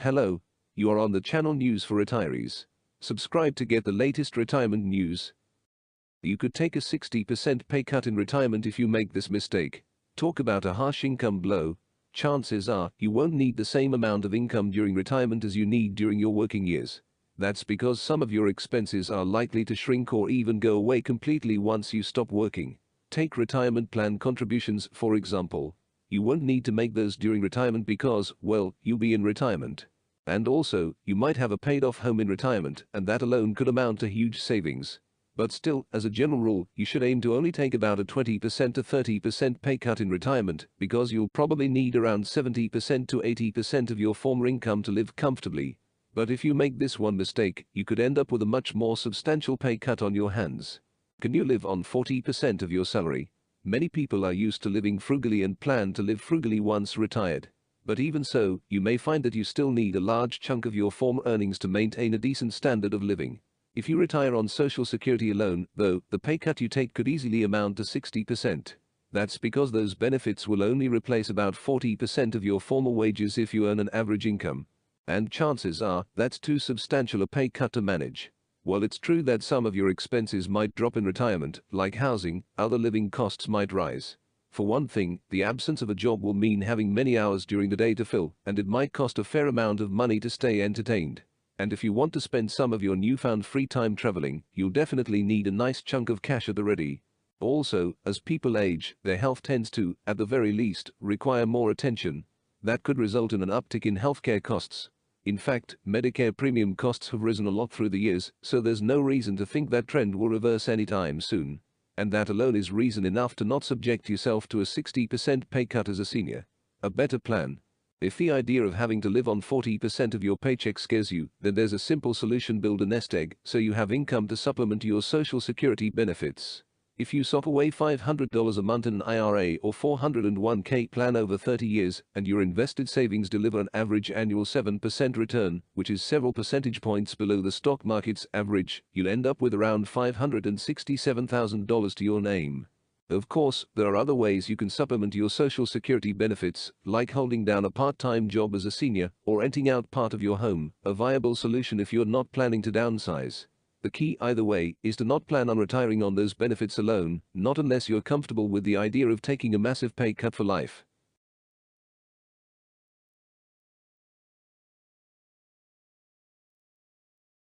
Hello, you are on the channel News for Retirees. Subscribe to get the latest retirement news. You could take a 60% pay cut in retirement if you make this mistake. Talk about a harsh income blow. Chances are you won't need the same amount of income during retirement as you need during your working years. That's because some of your expenses are likely to shrink or even go away completely once you stop working. Take retirement plan contributions, for example. You won't need to make those during retirement because, well, you'll be in retirement. And also, you might have a paid-off home in retirement, and that alone could amount to huge savings. But still, as a general rule, you should aim to only take about a 20% to 30% pay cut in retirement, because you'll probably need around 70% to 80% of your former income to live comfortably. But if you make this one mistake, you could end up with a much more substantial pay cut on your hands. Can you live on 40% of your salary? Many people are used to living frugally and plan to live frugally once retired. But even so, you may find that you still need a large chunk of your former earnings to maintain a decent standard of living. If you retire on Social Security alone, though, the pay cut you take could easily amount to 60%. That's because those benefits will only replace about 40% of your former wages if you earn an average income. And chances are, that's too substantial a pay cut to manage. While it's true that some of your expenses might drop in retirement, like housing, other living costs might rise. For one thing, the absence of a job will mean having many hours during the day to fill, and it might cost a fair amount of money to stay entertained. And if you want to spend some of your newfound free time traveling, you'll definitely need a nice chunk of cash at the ready. Also, as people age, their health tends to, at the very least, require more attention. That could result in an uptick in healthcare costs. In fact, Medicare premium costs have risen a lot through the years, so there's no reason to think that trend will reverse anytime soon. And that alone is reason enough to not subject yourself to a 60% pay cut as a senior. A better plan. If the idea of having to live on 40% of your paycheck scares you, then there's a simple solution: build a nest egg so you have income to supplement your Social Security benefits. If you sock away $500 a month in an IRA or 401k plan over 30 years, and your invested savings deliver an average annual 7% return, which is several percentage points below the stock market's average, you'll end up with around $567,000 to your name. Of course, there are other ways you can supplement your Social Security benefits, like holding down a part-time job as a senior, or renting out part of your home, a viable solution if you're not planning to downsize. The key either way is to not plan on retiring on those benefits alone, not unless you're comfortable with the idea of taking a massive pay cut for life.